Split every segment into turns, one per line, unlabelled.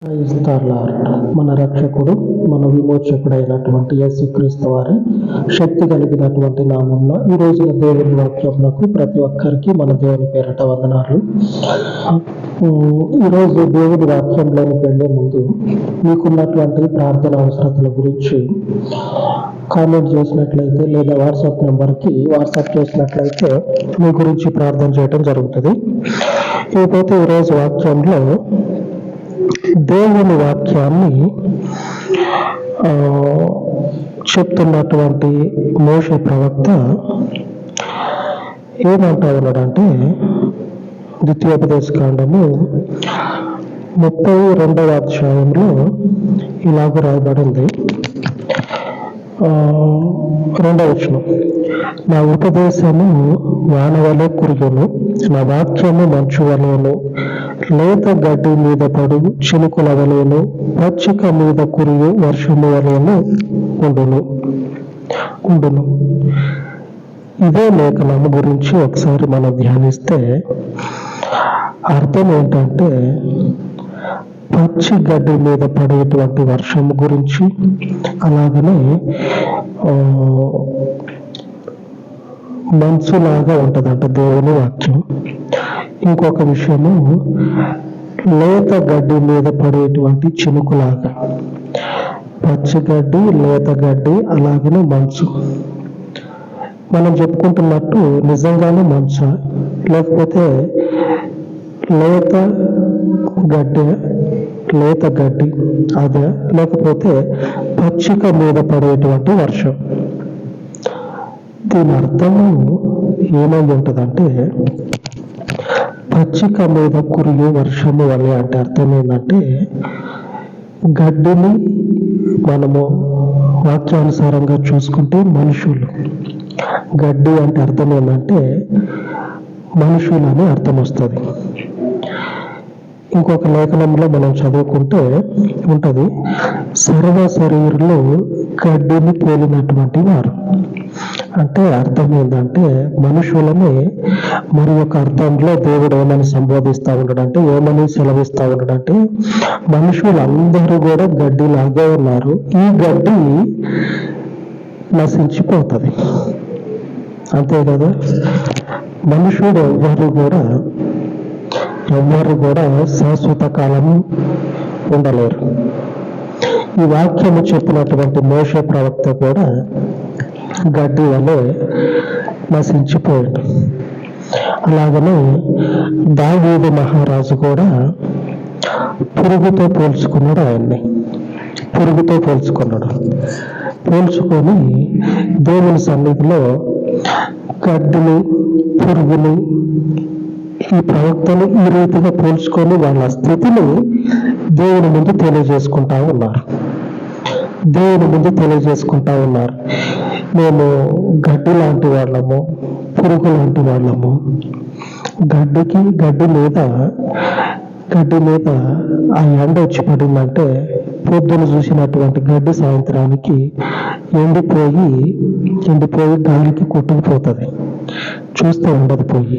క్రైస్తలార్డ్ మన రక్షకుడు మన విమోచకుడైనటువంటి యేసుక్రీస్తు వారి శక్తి కలిగినటువంటి నామంలో ఈ రోజున దేవుని వాక్యమునకు ప్రతి ఒక్కరికి మన దేవుని పేరట వందనాలు. ఈరోజు దేవుని వాక్యంలోకి వెళ్లే ముందు మీకున్నటువంటి ప్రార్థన అవసరతల గురించి కామెంట్ చేసినట్లయితే లేదా వాట్సాప్ నెంబర్కి వాట్సాప్ చేసినట్లయితే మీ గురించి ప్రార్థన చేయడం జరుగుతుంది. ఇకపోతే ఈరోజు వాక్యంలో దేవుని వాక్యాన్ని చెప్తున్నటువంటి మోషే ప్రవక్త ఏమంటా ఉన్నాడంటే, ద్వితీయోపదేశకాండము 32వ అధ్యాయంలో ఇలాగ రాయబడింది. 2వ వచనం, నా ఉపదేశము వానవలే కురుగును, నా వాక్యము మంచు వలెను, లేత గడ్డి మీద పడు చినుకుల వలెను, పచ్చిక మీద కురియు వర్షము వలెను ఉండును. ఇదే లేఖనము గురించి ఒకసారి మనం ధ్యానిస్తే అర్థం ఏంటంటే, పచ్చి గడ్డి మీద పడేటువంటి వర్షము గురించి, అలాగనే మంచులాగా ఉంటుందంట దేవుని వాక్యం. ఇంకొక విషయము, లేత గడ్డి మీద పడేటువంటి చినుకులాగా. పచ్చి గడ్డి, లేత గడ్డి, అలాగనే మంచు. మనం చెప్పుకుంటున్నట్టు నిజంగానే మంచా, లేకపోతే లేత గడ్డి అదే, లేకపోతే పచ్చిక మీద పడేటువంటి వర్షం. దీని అర్థము ఏమై ఉంటుందంటే, పచ్చిక మీద కురియు వర్షము వలె అంటే అర్థం ఏంటంటే, గడ్డిని మనము వాక్యానుసారంగా చూసుకుంటే మనుషులు. గడ్డి అంటే అర్థం ఏంటంటే మనుషులు అని అర్థం వస్తుంది. ఇంకొక లేఖనంలో మనం చదువుకుంటే ఉంటుంది, సర్వ శరీరులు గడ్డిని పోలినటువంటి వారు. అంటే అర్థం ఏంటంటే, మనుషులని మరి ఒక అర్థంలో దేవుడు ఏమని సంబోధిస్తూ ఉన్నాడంటే, ఏమని సెలవిస్తూ ఉన్నాడంటే, మనుషులందరూ కూడా గడ్డిలాగే ఉన్నారు, ఈ గడ్డి నశించిపోతుంది. అంతే కదా, మనుషుడు ఎవ్వరు కూడా శాశ్వత కాలం ఉండలేరు. ఈ వాక్యము చెప్పినటువంటి మోషే ప్రవక్త కూడా గడ్డి వలె నశించిపోయాడు. అలాగనే దావీదు మహారాజు కూడా పురుగుతో పోల్చుకున్నాడు. పోల్చుకొని దేవుని సన్నిధిలో గడ్డిని, పురుగుని, ఈ ప్రవక్తలు ఈ రీతిగా పోల్చుకొని వాళ్ళ స్థితిని దేవుని ముందు తెలియజేసుకుంటా ఉన్నారు. మేము గడ్డి లాంటి వాళ్ళము, పురుగు లాంటి వాళ్ళము. గడ్డి మీద ఆ ఎండ వచ్చి పడిందంటే, పొద్దున చూసినటువంటి గడ్డి సాయంత్రానికి ఎండిపోయి గాలికి కొట్టుకుపోతుంది, చూస్తే ఉండదు పోయి.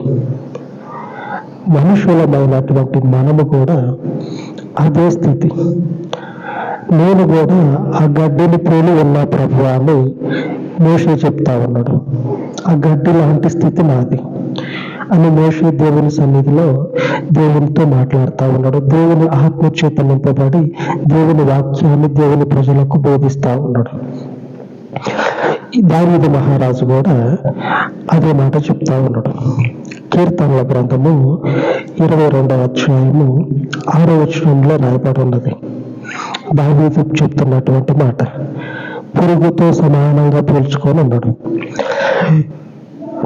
మనుషులమైనటువంటి మనము కూడా అదే స్థితి. నేను కూడా ఆ గడ్డిని పోలి ఉన్నా ప్రభు అని మోషే చెప్తా ఉన్నాడు. ఆ గడ్డి లాంటి స్థితి నాది అని మోషే దేవుని సన్నిధిలో దేవునితో మాట్లాడుతూ ఉన్నాడు. దేవుని ఆత్మచేత నింపబడి దేవుని వాక్యాన్ని దేవుని ప్రజలకు బోధిస్తూ ఉన్నాడు. దావీదు మహారాజు కూడా అదే మాట చెప్తా ఉన్నాడు. కీర్తనల గ్రంథము 22వ అధ్యాయము 6వ వచనంలో రాయబడి ఉన్నది. దావీదు చెప్తున్నటువంటి మాట, పురుగుతో సమానంగా పోల్చుకొని ఉన్నాడు.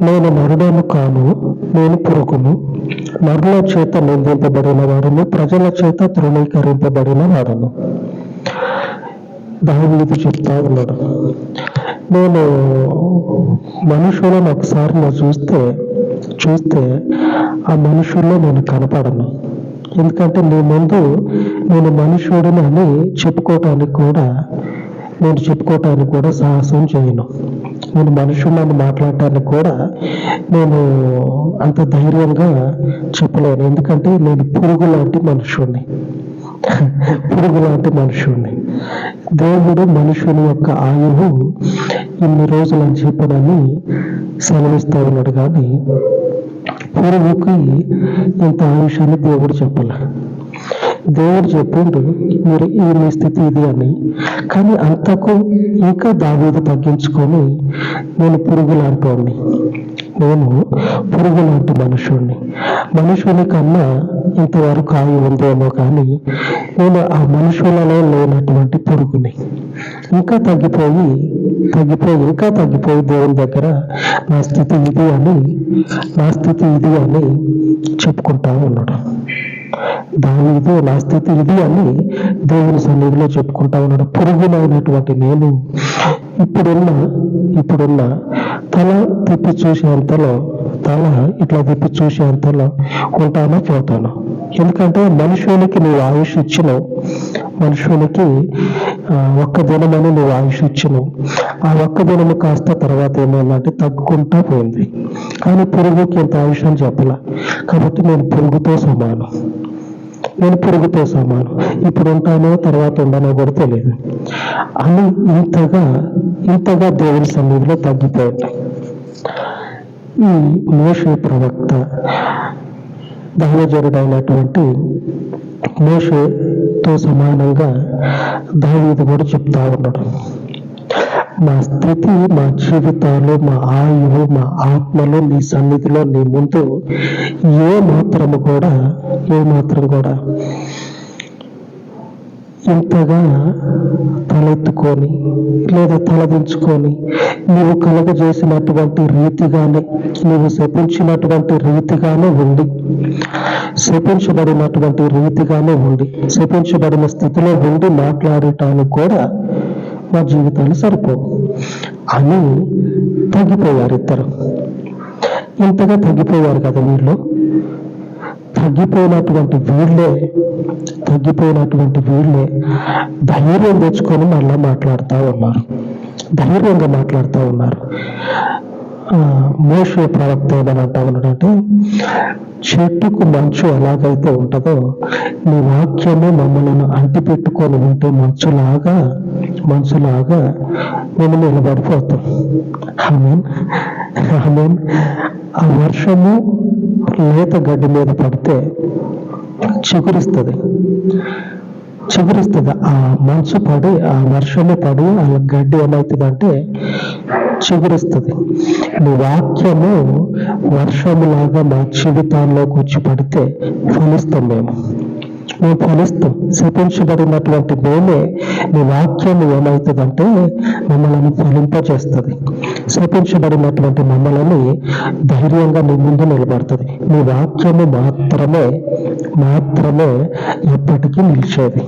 నేను నరుడను కాను, నేను పురుగును, నరుల చేత నిందింపబడిన వాడును, ప్రజల చేత తృణీకరింపబడిన వాడును. దావీదు చెప్తా ఉన్నాడు, నేను మనుషులను ఒకసారి చూస్తే ఆ మనుషుల్లో నేను కనపడను. ఎందుకంటే నీ ముందు నేను మనుషుడిని అని చెప్పుకోవటానికి కూడా సాహసం చేయను. నేను మనుషులను మాట్లాడటానికి కూడా నేను అంత ధైర్యంగా చెప్పలేను. ఎందుకంటే నేను పురుగు లాంటి మనుషుడిని. పురుగు లాంటి మనుషుణ్ణి. దేవుడు మనుషుని యొక్క ఆయువు ఇన్ని రోజులు అని చెప్పనని సెలవిస్తూ ఉన్నాడు, కానీ పురుగుకి ఇంత ఆయుషాన్ని దేవుడు చెప్పాల. దేవుడు చెప్పిండు మీరు ఈ మీ స్థితి ఇది అని, కానీ అంతకు ఇంకా దావీదు తగ్గించుకొని నేను పురుగు లాంటి నేను పురుగు లాంటి మనుషుని కన్నా ఇంతవరకు ఆయువు ఉందేమో, కానీ నేను ఆ మనుషులలో లేనటువంటి పురుగుని. ఇంకా తగ్గిపోయి దేవుని దగ్గర నా స్థితి ఇది అని చెప్పుకుంటా ఉన్నాడు దావీదు. నా స్థితి ఇది అని దేవుని సన్నిధిలో చెప్పుకుంటా ఉన్నాడు. పురుగునైనటువంటి నేను ఇప్పుడున్న తల ఇట్లా తిప్పి చూసేంతలో ఉంటానో పోతాను. ఎందుకంటే మనుషునికి నువ్వు ఆయుష్ ఇచ్చినావు, మనుషునికి ఒక్క దినమని నువ్వు ఆయుష్ ఇచ్చినావు. ఆ ఒక్క దినము కాస్త తర్వాత ఏమైందంటే తగ్గుకుంటా పోయింది. కానీ పురుగుకి ఎంత ఆయుష్ అని చెప్పలా. కాబట్టి నేను పురుగుతో సమానం. ఇప్పుడు ఉంటానో తర్వాత ఉండనో కూడా తెలియదు అని ఇంతగా దేవుని సన్నిధిలో తగ్గిపోయింది. ఈ మోషే ప్రవక్త, దైవజనుడైనటువంటి మోషేతో సమానంగా దావీదు కూడా చెప్తా ఉన్నాడు, మా స్థితి, మా జీవితాలు, మా ఆయువు, మా ఆత్మలు నీ సన్నిధిలో నీ ముందు ఏ మాత్రం కూడా ఇంతగా తలెత్తుకొని లేదా తలదించుకొని నువ్వు కలగజేసినటువంటి రీతిగానే, నువ్వు శపించినటువంటి రీతిగానే ఉండి, శపించబడిన స్థితిలో ఉండి మాట్లాడటానికి కూడా మా జీవితాలు సరిపోవు అని తగ్గిపోయారు ఇద్దరు. ఇంతగా తగ్గిపోయారు కదా వీళ్ళు. తగ్గిపోయినటువంటి వీళ్ళే ధైర్యం తెచ్చుకొని మళ్ళా ధైర్యంగా మాట్లాడుతూ ఉన్నారు. మోషే ప్రవక్త ఏమని అంటా ఉన్నాడంటే, చెట్టుకు మంచు ఎలాగైతే ఉంటుందో నీ వాక్యము మమ్మల్ని అంటిపెట్టుకొని ఉంటే మంచులాగా మేము నిలబడిపోతాం. ఆమేన్. ఆ వర్షము లేత గడ్డి మీద పడితే చిగురిస్తుంది. ఆ మంచు పడి, ఆ వర్షము పడి ఆ గడ్డి ఏమవుతుందంటే చిగురిస్తుంది. నీ వాక్యము వర్షములాగా మా జీవితాల్లోకి వచ్చి పడితే ఫలిస్తాం. మేము ఫలిస్తాం. శపించబడినటువంటి మేమే నీ వాక్యము ఏమవుతుందంటే మమ్మల్ని ఫలింపజేస్తుంది. శపించబడినటువంటి మమ్మల్ని ధైర్యంగా నీ ముందు నిలబడుతుంది. నీ వాక్యము మాత్రమే ఎప్పటికీ నిలిచేది.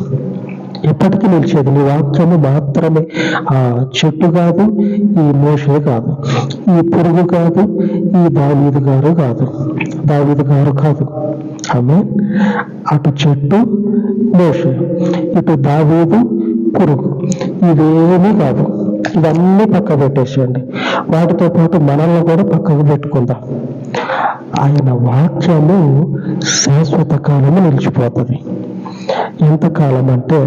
నీ వాక్యము మాత్రమే. ఆ చెట్టు కాదు, ఈ మోషే కాదు, ఈ పురుగు కాదు, ఈ దావీదు గారు కాదు. ఆమె అటు చెట్టు మోషే, ఇటు దావీదు పురుగు, ఇవేమీ కాదు. ఇవన్నీ పక్క పెట్టేసేయండి. వాటితో పాటు మనల్ని కూడా పక్కకు పెట్టుకుందాం. ఆయన వాక్యము శాశ్వత కాలము నిలిచిపోతుంది. ఎంతకాలం అంటే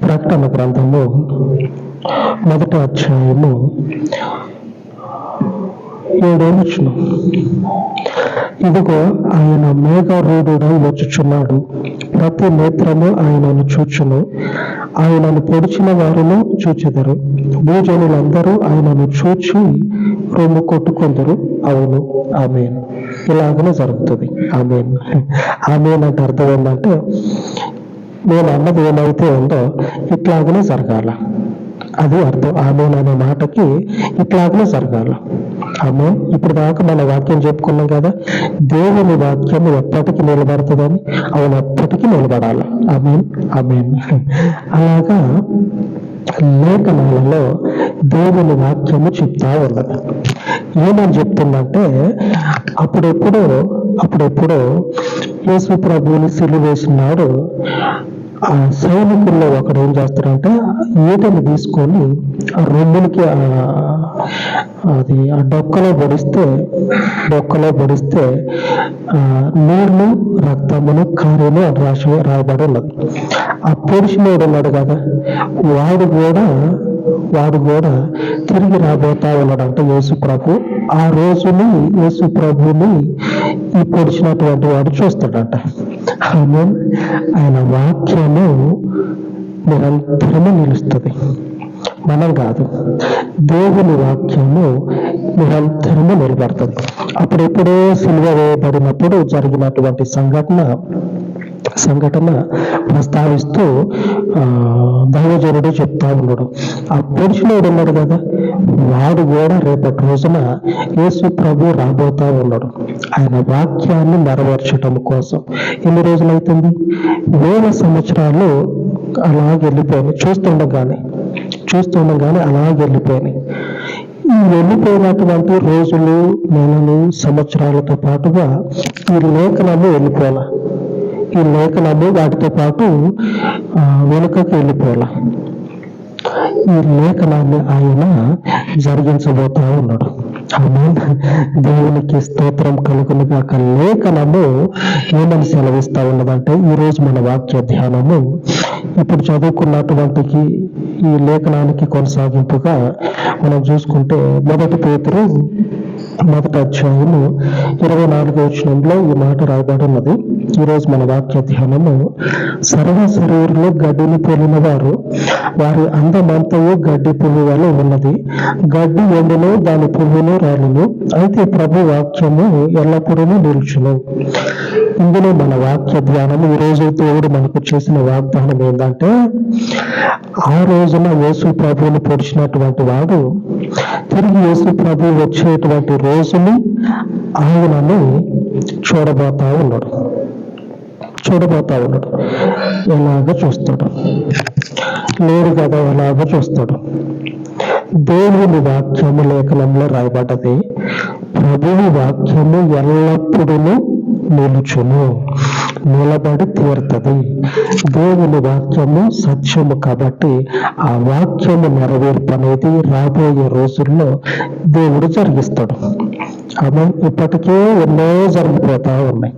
ప్రకటన గ్రంథము 1వ అధ్యాయము 7వ వచనం. ఇదిగో ఆయన మేఘారూఢుడై వచ్చుచున్నాడు, ప్రతి నేత్రము ఆయనను చూచును, ఆయనను పొడిచిన వారును చూచెదరు, భూజనులందరూ ఆయనను చూచి రొమ్ము కొట్టుకొందరు. అవును, ఆమేన్. ఇలాగనే జరుగుతుంది. ఆమేన్ అంటే అర్థం ఏంటంటే, నేను అన్నది ఏమైతే ఉందో ఇట్లాగనే జరగాల. అది అర్థం. ఆమేన్ అనే మాటకి ఇట్లాగనే జరగాల. ఆమేన్. ఇప్పుడు దాకా మన వాక్యం చెప్పుకున్నాం కదా, దేవుని వాక్యం ఎప్పటికీ నిలబడుతుందని. అవును, ఎప్పటికీ నిలబడాల. ఆమేన్. అలాగా లేఖనాలలో దేవుని వాక్యము చెప్తా ఉన్నది. ఏమని చెప్తుందంటే, అప్పుడెప్పుడో యేసు ప్రభువుని సిలువేసినాడు. ఆ సైనికుల్లో ఒకడు ఏం చేస్తాడంటే ఈటని తీసుకొని ఆ రొమ్ములకి అది ఆ డొక్కలో పొడిస్తే నీళ్లు రక్తమును కారును రాయబడి ఉన్నది. ఆ పొడిచినోడు ఉన్నాడు కదా, వాడు కూడా తిరిగి రాబోతా ఉన్నాడంట యేసు ప్రభు. ఆ రోజుని యేసు ప్రభుని ఈ పొడిచినటువంటి వాడు చూస్తాడంట. ఆయన వాక్యము నిరంతరము నిలుస్తుంది. మనం కాదు, దేవుని వాక్యము నిరంతరము నిలబడుతుంది. అప్పుడెప్పుడో సిలువ వేయబడినప్పుడు జరిగినటువంటి సంఘటన ప్రస్తావిస్తూ దైవజనుడు చెప్తా ఉన్నాడు. ఆ పొడిచినోడు ఉన్నాడు కదా, వాడు కూడా రేపటి రోజున యేసు ప్రభు రాబోతా ఉన్నాడు ఆయన వాక్యాన్ని నెరవేర్చడం కోసం. ఎన్ని రోజులైతుంది? 1000 సంవత్సరాలు అలాగే వెళ్ళిపోయినాయి. చూస్తుండగానే అలాగే వెళ్ళిపోయినాయి. ఈ వెళ్ళిపోయినటువంటి రోజులు, నెలలు, సంవత్సరాలతో పాటుగా ఈ లేఖనము వెళ్ళిపోయాల. ఈ లేఖనము వాటితో పాటు వెనుకకి వెళ్ళిపోయాల. ఈ లేఖనాన్ని ఆయన జరిగించబోతా ఉన్నాడు. దేవునికి స్తోత్రం కలుగును గాక. లేఖనము ఏమని సెలవిస్తా ఉన్నదంటే, ఈరోజు మన వాక్య ధ్యానము ఇప్పుడు చదువుకున్నటువంటి ఈ లేఖనానికి కొనసాగింపుగా మనం చూసుకుంటే 1 పేతురు 1వ అధ్యాయము 24వ వచనంలో ఈ మాట రాయబడి ఉన్నది. ఈరోజు మన వాక్య ధ్యానము, సర్వ శరీరులు గడ్డిని పోలిన వారి అందమంతయు గడ్డి పువ్వు వలె ఉన్నది. గడ్డి ఎండును, దాని పువ్వును రాలును, అయితే ప్రభు వాక్యము ఎల్లప్పుడూ నిలుచును. ఇందులో మన వాక్య ధ్యానము, ఈరోజు దేవుడు మనకు చేసిన వాగ్దానం ఏంటంటే, ఆ రోజున యేసు ప్రభువుని పొడిచినటువంటి వాడు తిరిగి యేసు ప్రభు వచ్చేటువంటి రోజుని ఆయనని చూడబోతా ఉన్నాడు. ఎలాగ చూస్తాడు? లేరు కదా, ఎలాగ చూస్తాడు? దేవుని వాక్యము లేఖనంలో రాయబడ్డది, ప్రభువు వాక్యము ఎల్లప్పుడూ నిలబడి తీరుతుంది. దేవుని వాక్యము సత్యము కాబట్టి ఆ వాక్యము నెరవేర్పు అనేది రాబోయే రోజుల్లో దేవుడు జరిగిస్తాడు. ఇప్పటికే ఎన్నో జరిగిపోతా ఉన్నాయి.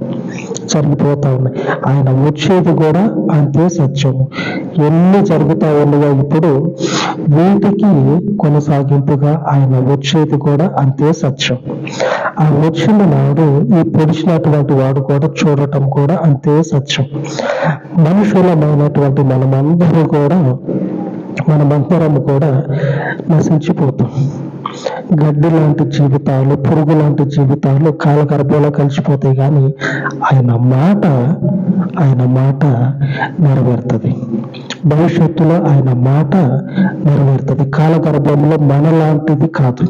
ఆయన వచ్చేది కూడా అంతే సత్యము. ఎన్ని జరుగుతా ఉన్నాయో ఇప్పుడు, వీటికి కొనసాగింపుగా ఆయన వచ్చేది కూడా అంతే సత్యం. ఆ వచ్చిన నాడు ఈ పొడిచినటువంటి వాడు కూడా చూడటం కూడా అంతే సత్యం. మనుషులమైనటువంటి మనమందరము కూడా నశించిపోతాం. గడ్డి లాంటి జీవితాలు, పురుగు లాంటి జీవితాలు కాలగర్భంలో కలిసిపోతాయి. కానీ ఆయన మాట నెరవేరుతుంది. భవిష్యత్తులో ఆయన మాట నెరవేరుతుంది. కాలగర్భంలో మనలాంటిది కాదు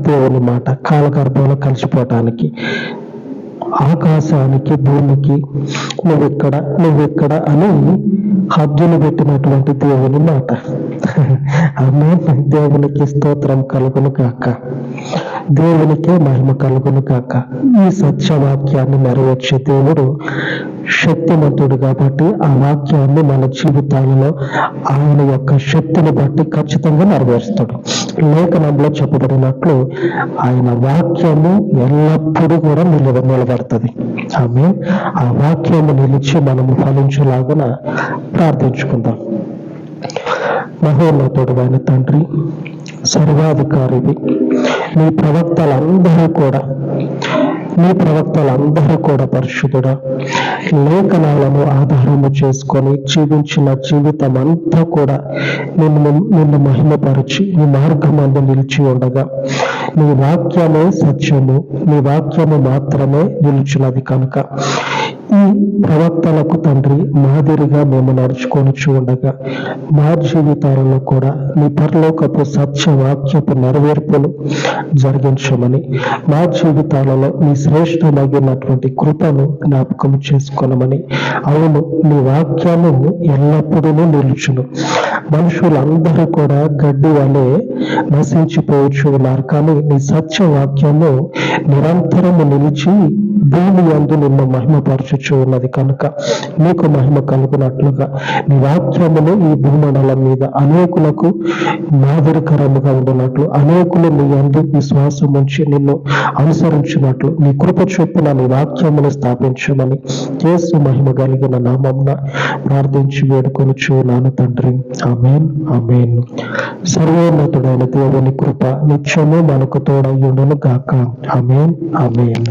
దేవుని మాట. కాలగర్భంలో కలిసిపోవటానికి, ఆకాశానికి భూమికి నువ్వెక్కడ అని హద్దులు పెట్టినటువంటి దేవుని మాట. దేవునికి స్తోత్రం కలుగును కాక, దేవునికే మహిమ కలుగును కాక. ఈ సత్యవాక్యాన్ని నెరవేర్చే దేవుడు శక్తిమంతుడు కాబట్టి ఆ వాక్యాన్ని మన జీవితాలలో ఆయన యొక్క శక్తిని బట్టి ఖచ్చితంగా నెరవేరుస్తాడు. లేఖనంలో చెప్పబడినట్లు ఆయన వాక్యము ఎల్లప్పుడూ కూడా నిలబడుతుంది. ఆ వాక్యము నిలిచి మనము ఫలించేలాగా ప్రార్థించుకుందాం. మహోన్నతుడు అయిన తండ్రి, సర్వాధికారివి, నీ ప్రవక్తలందరూ కూడా పరిశుద్ధుడా, లేఖనాలను ఆధారము చేసుకొని జీవించిన జీవితం అంతా కూడా నిన్ను మహిమపరిచి నీ మార్గమందు నిలిచి ఉండగా, నీ వాక్యమే సత్యము, నీ వాక్యము మాత్రమే నిలిచినది కనుక ఈ ప్రవక్తలకు తండ్రి మాదిరిగా మేము నడుచుకొని ఉండగా మా జీవితాలలో కూడా నీ పరలోకపు సత్యవాక్యపు నెరవేర్పులు జరిగించమని, మా జీవితాలలో నీ శ్రేష్టమైనటువంటి కృపను జ్ఞాపకం చేసుకోనమని. అవును, నీ వాక్యము ఎల్లప్పుడూ నిలుచును. మనుషులందరూ కూడా గడ్డి వలె నశించిపోవచ్చు ఉన్నారు, కానీ నీ సత్యవాక్యము నిరంతరము నిలిచి భూమి యందు నిన్ను మహిమపరచు జరుగుచూ ఉన్నది కనుక నీకు మహిమ కలుగునట్లుగా నీ వాక్యములు ఈ భూమండలం మీద అనేకులకు మాదిరికరముగా ఉండినట్లు, అనేకులు నీ యందు విశ్వాసం ఉంచి నిన్ను అనుసరించినట్లు నీ కృప చొప్పున నీ వాక్యములు స్థాపించమని యేసు మహిమ కలిగిన నామమున ప్రార్థించి వేడుకొనుచు నాను తండ్రి. ఆమేన్, ఆమేన్. సర్వోన్నతుడైన దేవుని కృప నిత్యము మనకు తోడయ్యుండును గాక. ఆమేన్, ఆమేన్.